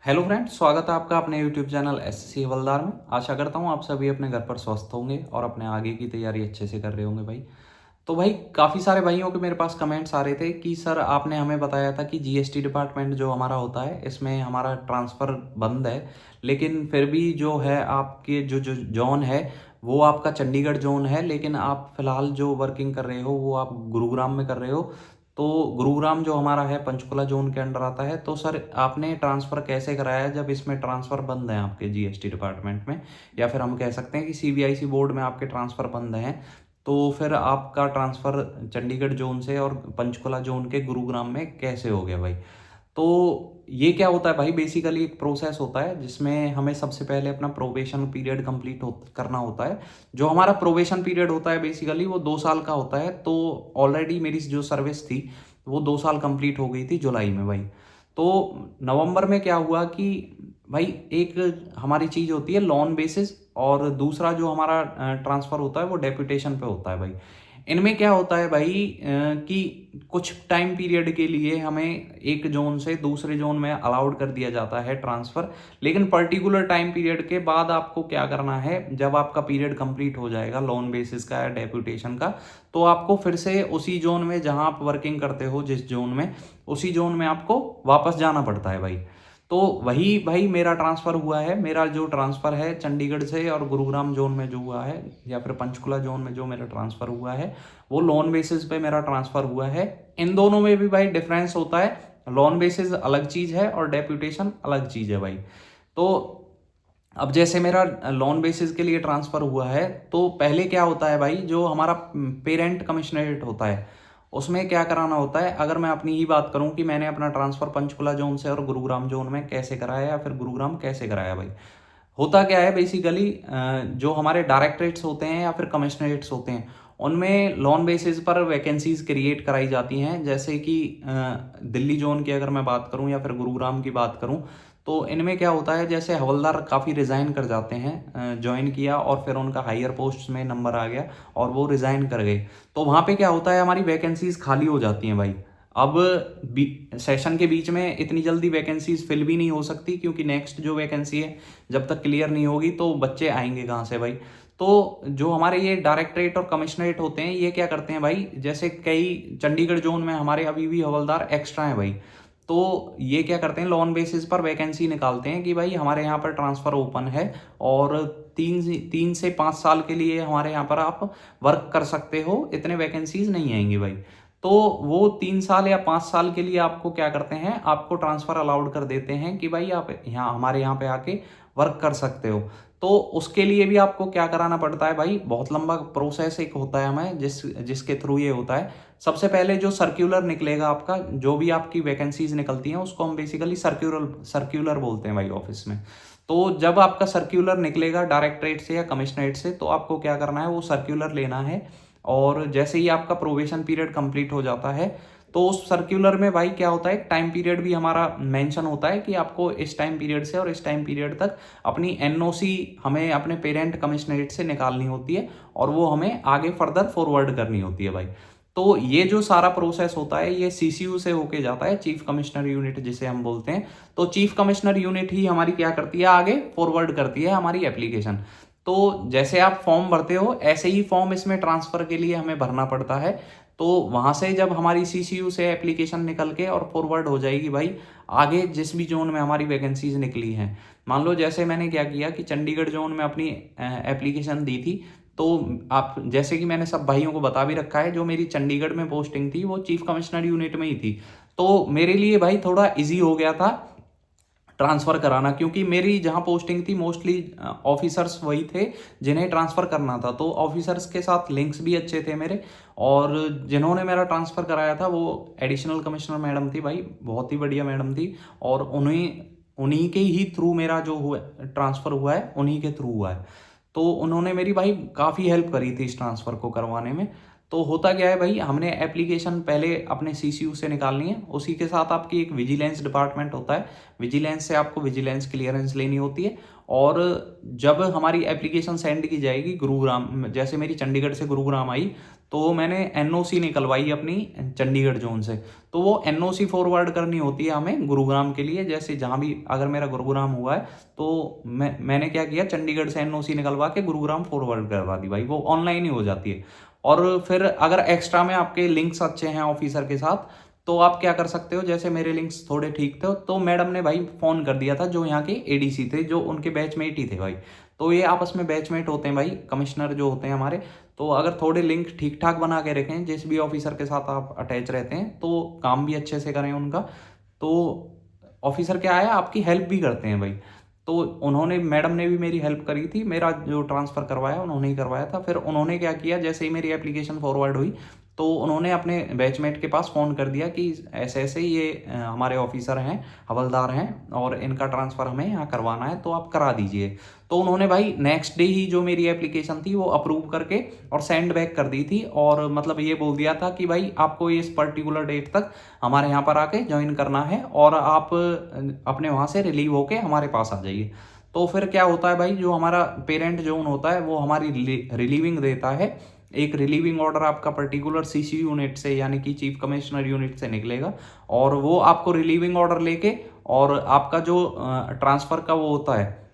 Hello friends, स्वागत है आपका अपने यूट्यूब चैनल एसएससी हवलदार में। आशा करता हूँ आप सभी अपने घर पर स्वस्थ होंगे और अपने आगे की तैयारी अच्छे से कर रहे होंगे भाई। तो भाई काफ़ी सारे भाइयों के मेरे पास कमेंट्स आ रहे थे कि सर आपने हमें बताया था कि जीएसटी डिपार्टमेंट जो हमारा होता है इसमें हमारा ट्रांसफ़र बंद है, लेकिन फिर भी जो है आपके जो जो जोन है वो आपका चंडीगढ़ जोन है, लेकिन आप फ़िलहाल जो वर्किंग कर रहे हो वो आप गुरुग्राम में कर रहे हो। तो गुरुग्राम जो हमारा है पंचकुला जोन के अंडर आता है। तो सर आपने ट्रांसफ़र कैसे कराया है जब इसमें ट्रांसफ़र बंद है आपके जीएसटी डिपार्टमेंट में, या फिर हम कह सकते हैं कि सीबीआईसी बोर्ड में आपके ट्रांसफ़र बंद हैं, तो फिर आपका ट्रांसफ़र चंडीगढ़ जोन से और पंचकुला जोन के गुरुग्राम में कैसे हो गया भाई? तो ये क्या होता है भाई, बेसिकली एक प्रोसेस होता है जिसमें हमें सबसे पहले अपना प्रोबेशन पीरियड कंप्लीट करना होता है। जो हमारा प्रोबेशन पीरियड होता है बेसिकली वो 2 साल का होता है। तो ऑलरेडी मेरी जो सर्विस थी वो 2 साल कंप्लीट हो गई थी जुलाई में भाई। तो नवंबर में क्या हुआ कि भाई एक हमारी चीज़ होती है लॉन बेसिस, और दूसरा जो हमारा ट्रांसफ़र होता है वो डेपुटेशन पे होता है भाई। इनमें क्या होता है भाई कि कुछ टाइम पीरियड के लिए हमें एक जोन से दूसरे जोन में अलाउड कर दिया जाता है ट्रांसफ़र, लेकिन पर्टिकुलर टाइम पीरियड के बाद आपको क्या करना है, जब आपका पीरियड कंप्लीट हो जाएगा लोन बेसिस का या डेपुटेशन का, तो आपको फिर से उसी जोन में जहां आप वर्किंग करते हो, जिस जोन में, उसी जोन में आपको वापस जाना पड़ता है भाई। तो वही भाई मेरा ट्रांसफ़र हुआ है। मेरा जो ट्रांसफ़र है चंडीगढ़ से और गुरुग्राम जोन में जो हुआ है, या फिर पंचकुला जोन में जो मेरा ट्रांसफ़र हुआ है, वो लोन बेसिस पे मेरा ट्रांसफ़र हुआ है। इन दोनों में भी भाई डिफरेंस होता है। लोन बेसिस अलग चीज़ है और डेप्यूटेशन अलग चीज़ है भाई। तो अब जैसे मेरा लोन बेसिस के लिए ट्रांसफ़र हुआ है, तो पहले क्या होता है भाई, जो हमारा पेरेंट कमिश्नरेट होता है उसमें क्या कराना होता है। अगर मैं अपनी ही बात करूं कि मैंने अपना ट्रांसफ़र पंचकुला जोन से और गुरुग्राम जोन में कैसे कराया या फिर गुरुग्राम कैसे कराया भाई, होता क्या है बेसिकली, जो हमारे डायरेक्टरेट्स होते हैं या फिर कमिश्नरेट्स होते हैं उनमें लोन बेसिस पर वैकेंसीज क्रिएट कराई जाती हैं। जैसे कि दिल्ली जोन की अगर मैं बात करूं या फिर गुरुग्राम की बात करूं, तो इनमें क्या होता है, जैसे हवलदार काफ़ी रिज़ाइन कर जाते हैं, ज्वाइन किया और फिर उनका हायर पोस्ट में नंबर आ गया और वो रिज़ाइन कर गए, तो वहाँ पे क्या होता है, हमारी वैकेंसीज खाली हो जाती हैं भाई। अब सेशन के बीच में इतनी जल्दी वैकेंसीज फिल भी नहीं हो सकती, क्योंकि नेक्स्ट जो वैकेंसी है जब तक क्लियर नहीं होगी तो बच्चे आएंगे कहाँ से भाई। तो जो हमारे ये डायरेक्टरेट और कमिश्नरेट होते हैं ये क्या करते हैं भाई, जैसे कई चंडीगढ़ जोन में हमारे अभी भी हवलदार एक्स्ट्रा हैं भाई, तो ये क्या करते हैं, लॉन बेसिस पर वैकेंसी निकालते हैं कि भाई हमारे यहाँ पर ट्रांसफ़र ओपन है और 3 से 5 साल के लिए हमारे यहाँ पर आप वर्क कर सकते हो, इतने वैकेंसीज नहीं आएंगी भाई। तो वो 3 साल या 5 साल के लिए आपको क्या करते हैं, आपको ट्रांसफ़र अलाउड कर देते हैं कि भाई आप यहाँ हमारे यहाँ पे आके वर्क कर सकते हो। तो उसके लिए भी आपको क्या कराना पड़ता है भाई, बहुत लंबा प्रोसेस एक होता है हमें जिसके थ्रू ये होता है। सबसे पहले जो सर्क्यूलर निकलेगा आपका, जो भी आपकी वैकेंसीज निकलती हैं उसको हम बेसिकली सर्क्यूलर सर्क्यूलर बोलते हैं भाई ऑफिस में। तो जब आपका सर्क्यूलर निकलेगा डायरेक्टरेट से या कमिश्नरेट से, तो आपको क्या करना है, वो सर्क्यूलर लेना है। और जैसे ही आपका प्रोबेशन पीरियड कंप्लीट हो जाता है, तो उस सर्क्यूलर में भाई क्या होता है, एक टाइम पीरियड भी हमारा मेंशन होता है कि आपको इस टाइम पीरियड से और इस टाइम पीरियड तक अपनी एनओसी हमें अपने पेरेंट कमिश्नरेट से निकालनी होती है और वो हमें आगे फर्दर फॉरवर्ड करनी होती है भाई। तो ये जो सारा प्रोसेस होता है ये सीसीयू से होके जाता है, चीफ कमिश्नर यूनिट जिसे हम बोलते हैं। तो चीफ कमिश्नर यूनिट ही हमारी क्या करती है, आगे फॉरवर्ड करती है हमारी एप्लीकेशन। तो जैसे आप फॉर्म भरते हो ऐसे ही फॉर्म इसमें ट्रांसफ़र के लिए हमें भरना पड़ता है। तो वहाँ से जब हमारी सीसीयू से एप्लीकेशन निकल के और फॉरवर्ड हो जाएगी भाई, आगे जिस भी जोन में हमारी वैकेंसीज निकली हैं, मान लो जैसे मैंने क्या किया कि चंडीगढ़ जोन में अपनी एप्लीकेशन दी थी। तो आप जैसे कि मैंने सब भाइयों को बता भी रखा है, जो मेरी चंडीगढ़ में पोस्टिंग थी वो चीफ कमिश्नर यूनिट में ही थी। तो मेरे लिए भाई थोड़ा इजी हो गया था ट्रांसफ़र कराना, क्योंकि मेरी जहाँ पोस्टिंग थी मोस्टली ऑफिसर्स वही थे जिन्हें ट्रांसफ़र करना था, तो ऑफिसर्स के साथ लिंक्स भी अच्छे थे मेरे। और जिन्होंने मेरा ट्रांसफ़र कराया था वो एडिशनल कमिश्नर मैडम थी भाई, बहुत ही बढ़िया मैडम थी। और उन्हीं उन्हीं के ही थ्रू मेरा जो हुआ ट्रांसफ़र हुआ है, उन्हीं के थ्रू हुआ है। तो उन्होंने मेरी भाई काफ़ी हेल्प करी थी इस ट्रांसफ़र को करवाने में। तो होता क्या है भाई, हमने एप्लीकेशन पहले अपने सीसीयू से निकालनी है, उसी के साथ आपकी एक विजिलेंस डिपार्टमेंट होता है, विजिलेंस से आपको विजिलेंस क्लियरेंस लेनी होती है। और जब हमारी एप्लीकेशन सेंड की जाएगी गुरुग्राम, जैसे मेरी चंडीगढ़ से गुरुग्राम आई, तो मैंने एनओसी निकलवाई अपनी चंडीगढ़ जोन से, तो वो एनओसी फॉरवर्ड करनी होती है हमें गुरुग्राम के लिए। जैसे जहाँ भी अगर मेरा गुरुग्राम हुआ है, तो मैंने क्या किया, चंडीगढ़ से एनओसी निकलवा के गुरुग्राम फॉरवर्ड करवा दी भाई, वो ऑनलाइन ही हो जाती है। और फिर अगर एक्स्ट्रा में आपके लिंक्स अच्छे हैं ऑफिसर के साथ, तो आप क्या कर सकते हो, जैसे मेरे लिंक्स थोड़े ठीक थे, तो मैडम ने भाई फ़ोन कर दिया था, जो यहाँ के एडीसी थे, जो उनके बैचमेट ही थे भाई। तो ये आपस में बैचमेट होते हैं भाई, कमिश्नर जो होते हैं हमारे। तो अगर थोड़े लिंक ठीक ठाक बना के रखें, जिस भी ऑफिसर के साथ आप अटैच रहते हैं, तो काम भी अच्छे से करें उनका, तो ऑफिसर क्या है, आपकी हेल्प भी करते हैं भाई। तो उन्होंने, मैडम ने भी मेरी हेल्प करी थी, मेरा जो ट्रांसफ़र करवाया उन्होंने ही करवाया था। फिर उन्होंने क्या किया, जैसे ही मेरी एप्लीकेशन फॉरवर्ड हुई, तो उन्होंने अपने बैचमेट के पास फ़ोन कर दिया कि ऐसे ऐसे ये हमारे ऑफिसर हैं, हवलदार हैं, और इनका ट्रांसफ़र हमें यहाँ करवाना है, तो आप करा दीजिए। तो उन्होंने भाई नेक्स्ट डे ही जो मेरी एप्लीकेशन थी वो अप्रूव करके और सेंड बैक कर दी थी, और मतलब ये बोल दिया था कि भाई आपको इस पर्टिकुलर डेट तक हमारे यहाँ पर आके ज्वाइन करना है, और आप अपने वहाँ से रिलीव होके हमारे पास आ जाइए। तो फिर क्या होता है भाई, जो हमारा पेरेंट जोन होता है वो हमारी रिलीविंग देता है, एक रिलीविंग ऑर्डर आपका पर्टिकुलर सीसी यूनिट से, यानी कि चीफ कमिश्नर यूनिट से निकलेगा, और वो आपको रिलीविंग ऑर्डर लेके, और आपका जो ट्रांसफ़र का वो होता है,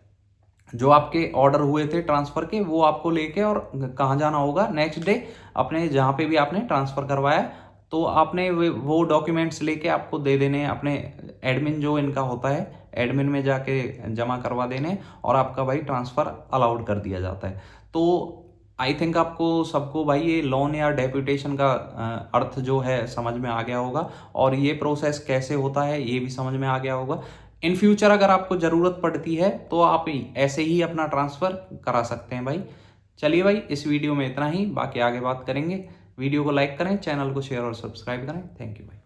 जो आपके ऑर्डर हुए थे ट्रांसफ़र के, वो आपको लेके और कहाँ जाना होगा नेक्स्ट डे, अपने जहाँ पे भी आपने ट्रांसफ़र करवाया, तो आपने वो डॉक्यूमेंट्स लेके आपको दे देने हैं अपने एडमिन जो इनका होता है, एडमिन में जाके जमा करवा देने, और आपका भाई ट्रांसफ़र अलाउड कर दिया जाता है। तो आई थिंक आपको सबको भाई ये लोन या डेप्यूटेशन का अर्थ जो है समझ में आ गया होगा, और ये प्रोसेस कैसे होता है ये भी समझ में आ गया होगा। इन फ्यूचर अगर आपको ज़रूरत पड़ती है, तो आप ऐसे ही अपना ट्रांसफ़र करा सकते हैं भाई। चलिए भाई, इस वीडियो में इतना ही, बाकी आगे बात करेंगे। वीडियो को लाइक करें, चैनल को शेयर और सब्सक्राइब करें। थैंक यू भाई।